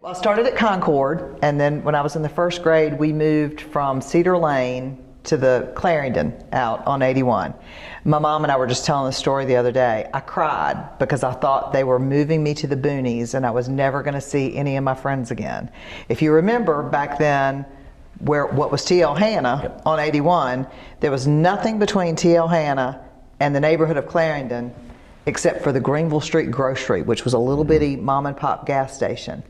I started at Concord, and then when I was in the first grade, we moved from Cedar Lane to the Clarendon out on 81. My mom and I were just telling the story the other day. I cried because I thought they were moving me to the boonies and I was never going to see any of my friends again. If you remember back then, what was T.L. Hanna on 81, there was nothing between T.L. Hanna and the neighborhood of Clarendon except for the Greenville Street Grocery, which was a little bitty mom and pop gas station.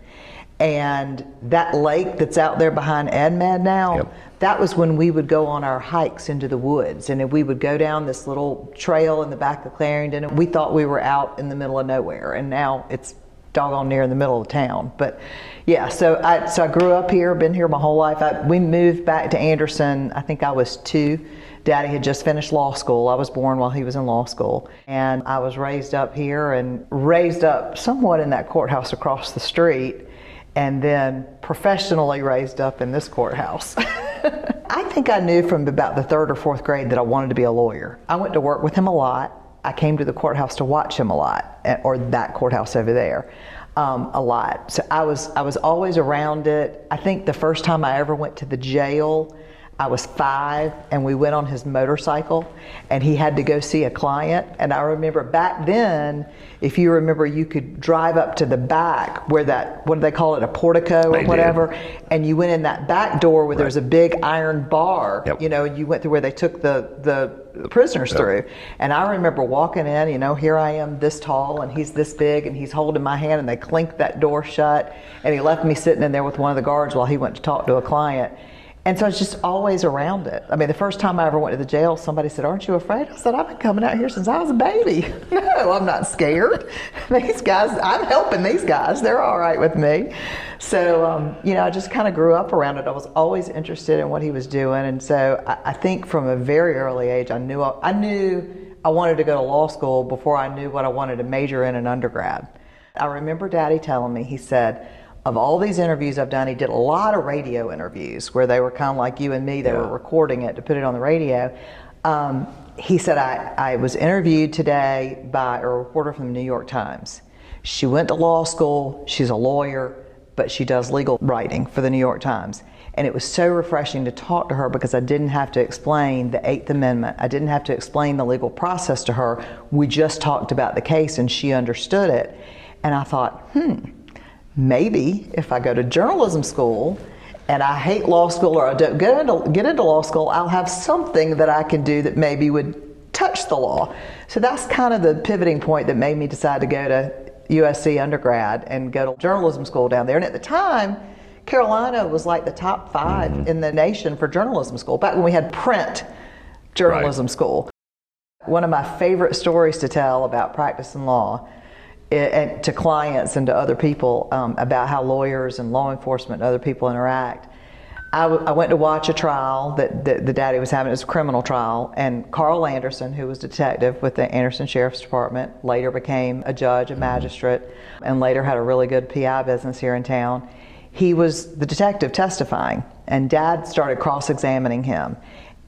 And that lake that's out there behind EdMed now, that was when we would go on our hikes into the woods, and we would go down this little trail in the back of Clarendon, and we thought we were out in the middle of nowhere, and now it's doggone near in the middle of town. But yeah, so I grew up here, been here my whole life. We moved back to Anderson, I think I was 2. Daddy had just finished law school. I was born while he was in law school. And I was raised up here and raised up somewhat in that courthouse across the street, and then professionally raised up in this courthouse. I think I knew from about the 3rd or 4th grade that I wanted to be a lawyer. I went to work with him a lot. I came to the courthouse to watch him a lot, or that courthouse over there, a lot. So I was always around it. I think the first time I ever went to the jail, I was 5, and we went on his motorcycle, and he had to go see a client. And I remember back then, if you remember, you could drive up to the back where that, what do they call it, a portico or whatever, and you went in that back door where there was a big iron bar, you know, you went through where they took the prisoners through. And I remember walking in, you know, here I am this tall and he's this big and he's holding my hand, and they clinked that door shut, and he left me sitting in there with one of the guards while he went to talk to a client. And so it's just always around it. I mean, the first time I ever went to the jail, somebody said, "Aren't you afraid?" I said, "I've been coming out here since I was a baby." No, I'm not scared. These guys, I'm helping these guys. They're all right with me. So, you know, I just kind of grew up around it. I was always interested in what he was doing. And so I think from a very early age, I knew I wanted to go to law school before I knew what I wanted to major in undergrad. I remember Daddy telling me, he said, of all these interviews I've done, he did a lot of radio interviews where they were kind of like you and me, they were recording it to put it on the radio. He said, I was interviewed today by a reporter from the New York Times. She went to law school, she's a lawyer, but she does legal writing for the New York Times. And it was so refreshing to talk to her because I didn't have to explain the 8th Amendment. I didn't have to explain the legal process to her. We just talked about the case and she understood it. And I thought, maybe if I go to journalism school and I hate law school, or I don't get into law school, I'll have something that I can do that maybe would touch the law. So that's kind of the pivoting point that made me decide to go to USC undergrad and go to journalism school down there. And at the time, Carolina was like the top 5 in the nation for journalism school, back when we had print journalism school. One of my favorite stories to tell about practicing law, and to clients and to other people, about how lawyers and law enforcement and other people interact. I went to watch a trial that the Daddy was having. It was a criminal trial, and Carl Anderson, who was a detective with the Anderson Sheriff's Department, later became a judge, a magistrate, and later had a really good PI business here in town. He was the detective testifying, and Dad started cross-examining him.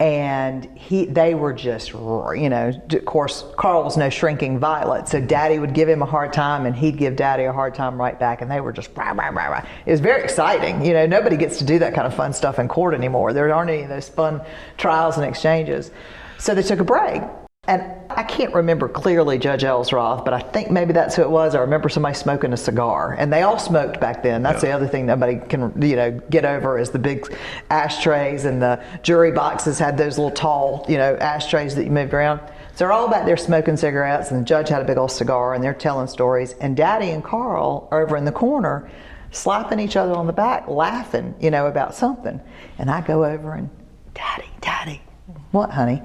And they were just, you know, of course, Carl was no shrinking violet, so Daddy would give him a hard time and he'd give Daddy a hard time right back, and they were just rah, rah, rah, rah. It was very exciting. You know, nobody gets to do that kind of fun stuff in court anymore. There aren't any of those fun trials and exchanges. So they took a break. And I can't remember clearly Judge Ellsroth, but I think maybe that's who it was. I remember somebody smoking a cigar, and they all smoked back then. That's the other thing nobody can, you know, get over, is the big ashtrays, and the jury boxes had those little tall, you know, ashtrays that you moved around. So they're all back there smoking cigarettes, and the judge had a big old cigar, and they're telling stories. And Daddy and Carl are over in the corner slapping each other on the back, laughing, you know, about something. And I go over and, Daddy, what, honey?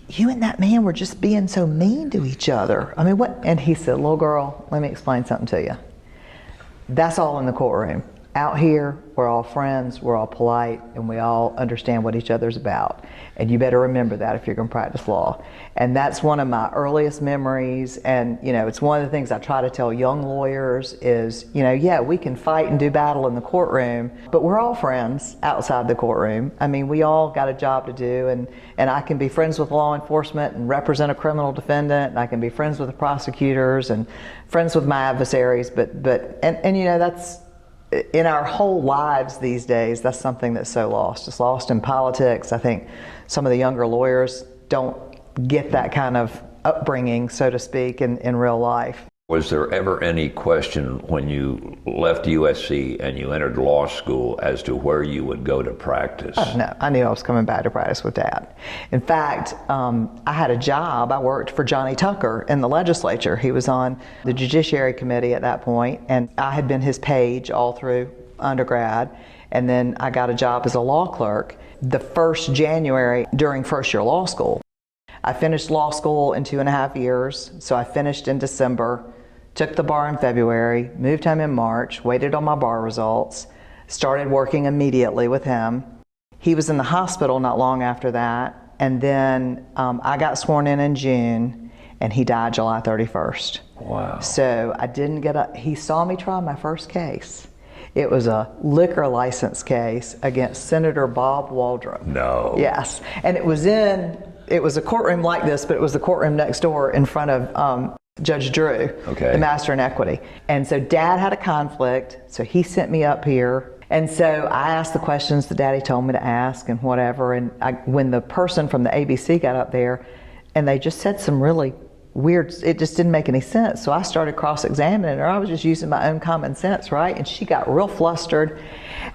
You and that man were just being so mean to each other. I mean, what? And he said, "Little girl, let me explain something to you. That's all in the courtroom. Out here, we're all friends, we're all polite, and we all understand what each other's about. And you better remember that if you're going to practice law." And that's one of my earliest memories. And, you know, it's one of the things I try to tell young lawyers is, you know, yeah, we can fight and do battle in the courtroom, but we're all friends outside the courtroom. I mean, we all got a job to do, and I can be friends with law enforcement and represent a criminal defendant, and I can be friends with the prosecutors and friends with my adversaries, but you know, in our whole lives these days, that's something that's so lost. It's lost in politics. I think some of the younger lawyers don't get that kind of upbringing, so to speak, in real life. Was there ever any question when you left USC and you entered law school as to where you would go to practice? Oh, no, I knew I was coming back to practice with Dad. In fact, I had a job. I worked for Johnny Tucker in the legislature. He was on the Judiciary Committee at that point, and I had been his page all through undergrad. And then I got a job as a law clerk the first January during first year law school. I finished law school in 2.5 years, so I finished in December. Took the bar in February, moved home in March, waited on my bar results, started working immediately with him. He was in the hospital not long after that, and then I got sworn in June, and he died July 31st. Wow. So I didn't he saw me try my first case. It was a liquor license case against Senator Bob Waldrop. No. Yes, and it was a courtroom like this, but it was the courtroom next door in front of Judge Drew, okay, the master in equity. And so Dad had a conflict, so he sent me up here. And so I asked the questions that Daddy told me to ask and whatever. And when the person from the ABC got up there, and they just said some really weird, it just didn't make any sense. So I started cross-examining her. I was just using my own common sense, right? And she got real flustered.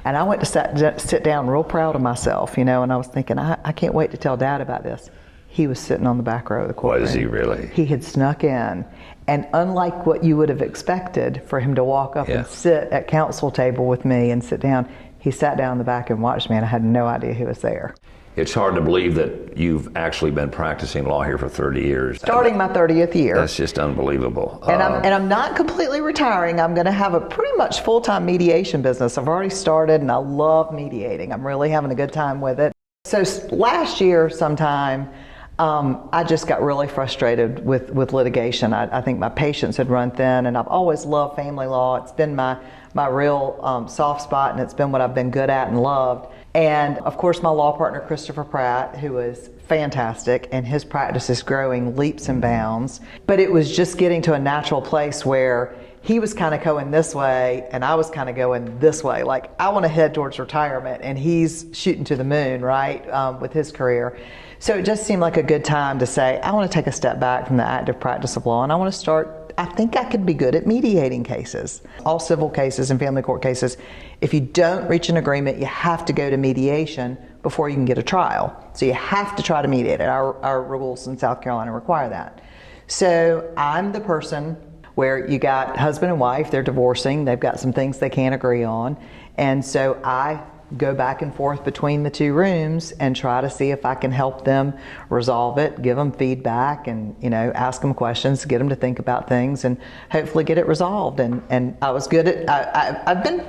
And I went to sit down real proud of myself, and I was thinking, I can't wait to tell Dad about this. He was sitting on the back row of the courtroom. Was he really? He had snuck in. And unlike what you would have expected for him to walk up and sit at counsel table with me and sit down, he sat down in the back and watched me, and I had no idea he was there. It's hard to believe that you've actually been practicing law here for 30 years. Starting my 30th year. That's just unbelievable. And I'm not completely retiring. I'm going to have a pretty much full-time mediation business. I've already started, and I love mediating. I'm really having a good time with it. So last year sometime, I just got really frustrated with litigation. I think my patience had run thin, and I've always loved family law. It's been my real soft spot, and it's been what I've been good at and loved. And of course, my law partner, Christopher Pratt, who is fantastic, and his practice is growing leaps and bounds. But it was just getting to a natural place where he was kind of going this way, and I was kind of going this way. Like, I want to head towards retirement, and he's shooting to the moon, right, with his career. So it just seemed like a good time to say, I want to take a step back from the active practice of law, and I want to start, I think I could be good at mediating cases. All civil cases and family court cases, if you don't reach an agreement, you have to go to mediation before you can get a trial. So you have to try to mediate it. Our rules in South Carolina require that. So I'm the person where you got husband and wife, they're divorcing, they've got some things they can't agree on, and so I go back and forth between the two rooms and try to see if I can help them resolve it, give them feedback, and ask them questions, get them to think about things, and hopefully get it resolved. And I was good at, I've been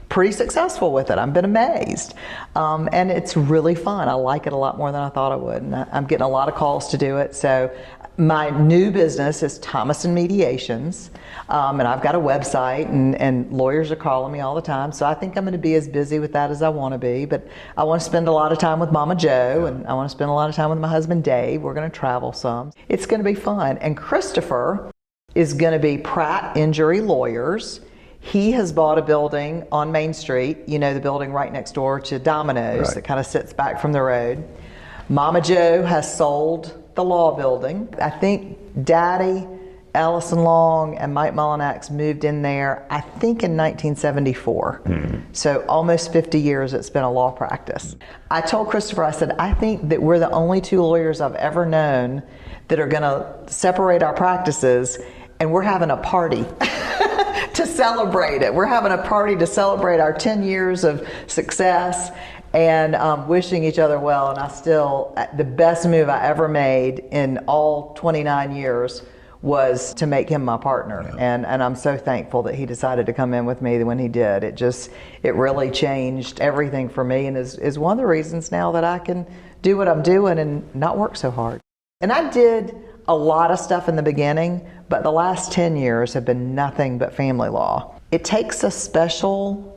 pretty successful with it. I've been amazed. And it's really fun. I like it a lot more than I thought I would, and I'm getting a lot of calls to do it. So my new business is Thomason Mediations, and I've got a website, and lawyers are calling me all the time, so I think I'm going to be as busy with that as I want to be. But I want to spend a lot of time with Mama Jo, and I want to spend a lot of time with my husband Dave. We're going to travel some. It's going to be fun. And Christopher is going to be Pratt Injury Lawyers. He has bought a building on Main Street, the building right next door to Domino's, right, that kind of sits back from the road. Mama Jo has sold the law building. I think Daddy, Allison Long, and Mike Mullinax moved in there, I think in 1974. So almost 50 years it's been a law practice. I told Christopher, I said, I think that we're the only two lawyers I've ever known that are going to separate our practices, and we're having a party to celebrate it. We're having a party to celebrate our 10 years of success, and wishing each other well. And the best move I ever made in all 29 years was to make him my partner. Yeah. And I'm so thankful that he decided to come in with me when he did. It really changed everything for me, and is one of the reasons now that I can do what I'm doing and not work so hard. And I did a lot of stuff in the beginning, but the last 10 years have been nothing but family law. It takes a special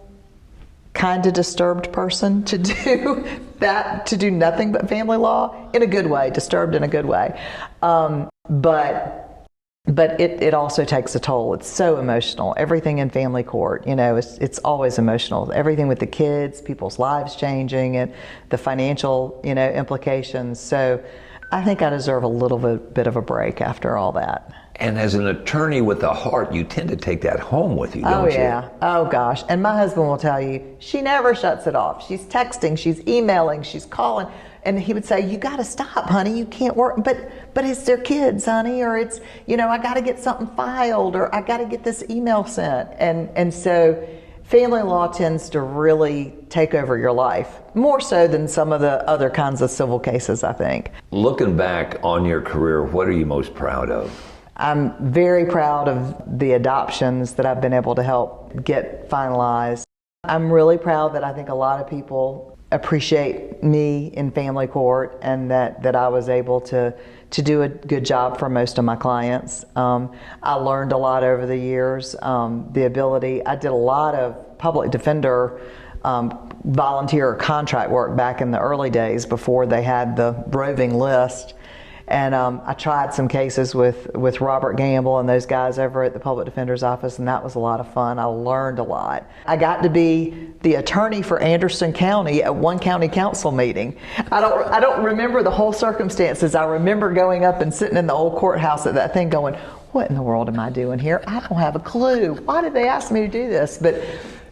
kind of disturbed person to do that, to do nothing but family law in a good way, disturbed in a good way. But But it also takes a toll. It's so emotional. Everything in family court, it's always emotional. Everything with the kids, people's lives changing, and the financial, implications. So I think I deserve a little bit of a break after all that. And as an attorney with a heart, you tend to take that home with you, don't you? Oh, yeah. Oh, gosh. And my husband will tell you, she never shuts it off. She's texting, she's emailing, she's calling. And he would say, you got to stop, honey. You can't work. But it's their kids, honey. Or it's, I got to get something filed, or I got to get this email sent. And so family law tends to really take over your life, more so than some of the other kinds of civil cases, I think. Looking back on your career, what are you most proud of? I'm very proud of the adoptions that I've been able to help get finalized. I'm really proud that I think a lot of people appreciate me in family court, and that I was able to do a good job for most of my clients. I learned a lot over the years. I did a lot of public defender volunteer or contract work back in the early days before they had the roving list. And I tried some cases with Robert Gamble and those guys over at the Public Defender's Office, and that was a lot of fun. I learned a lot. I got to be the attorney for Anderson County at one county council meeting. I don't remember the whole circumstances. I remember going up and sitting in the old courthouse at that thing going, what in the world am I doing here? I don't have a clue. Why did they ask me to do this? But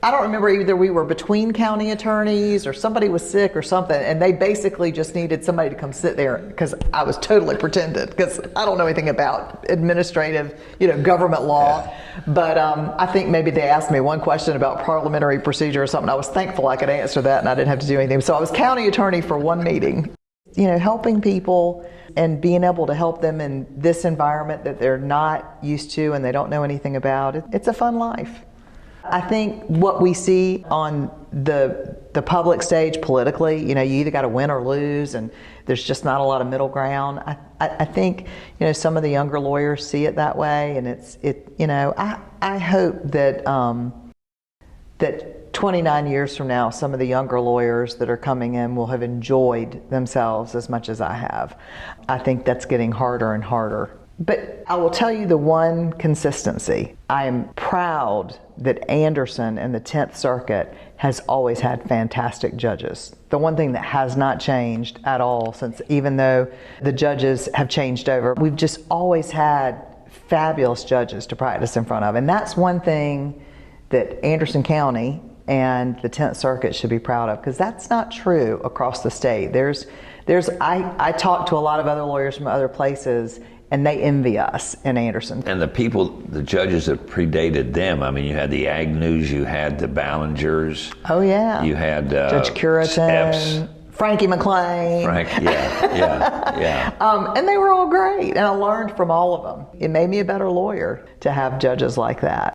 I don't remember, either we were between county attorneys or somebody was sick or something, and they basically just needed somebody to come sit there, because I was totally pretended, because I don't know anything about administrative, government law. Yeah. But I think maybe they asked me one question about parliamentary procedure or something. I was thankful I could answer that, and I didn't have to do anything. So I was county attorney for one meeting. Helping people and being able to help them in this environment that they're not used to and they don't know anything about, it's a fun life. I think what we see on the public stage politically, you either got to win or lose, and there's just not a lot of middle ground. I think, some of the younger lawyers see it that way, and I hope that that 29 years from now, some of the younger lawyers that are coming in will have enjoyed themselves as much as I have. I think that's getting harder and harder. But I will tell you the one consistency. I am proud that Anderson and the 10th Circuit has always had fantastic judges. The one thing that has not changed at all since, even though the judges have changed over, we've just always had fabulous judges to practice in front of. And that's one thing that Anderson County and the 10th Circuit should be proud of, because that's not true across the state. I talk to a lot of other lawyers from other places, and they envy us in Anderson. And the judges that predated them, I mean, you had the Agnews, you had the Ballingers. Oh, yeah. You had Judge Curitan, Frankie McLean. Yeah. And they were all great, and I learned from all of them. It made me a better lawyer to have judges like that.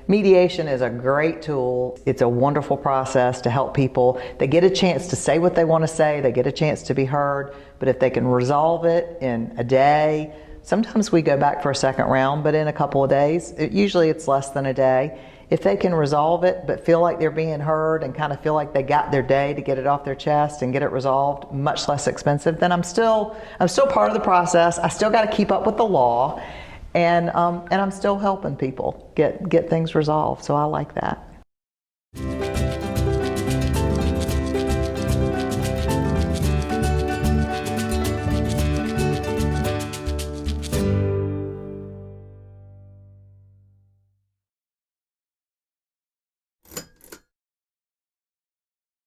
Mediation is a great tool. It's a wonderful process to help people. They get a chance to say what they want to say. They get a chance to be heard. But if they can resolve it in a day, sometimes we go back for a second round, but in a couple of days, usually it's less than a day. If they can resolve it, but feel like they're being heard and kind of feel like they got their day to get it off their chest and get it resolved, much less expensive, then I'm still part of the process. I still got to keep up with the law. And I'm still helping people get things resolved, so I like that.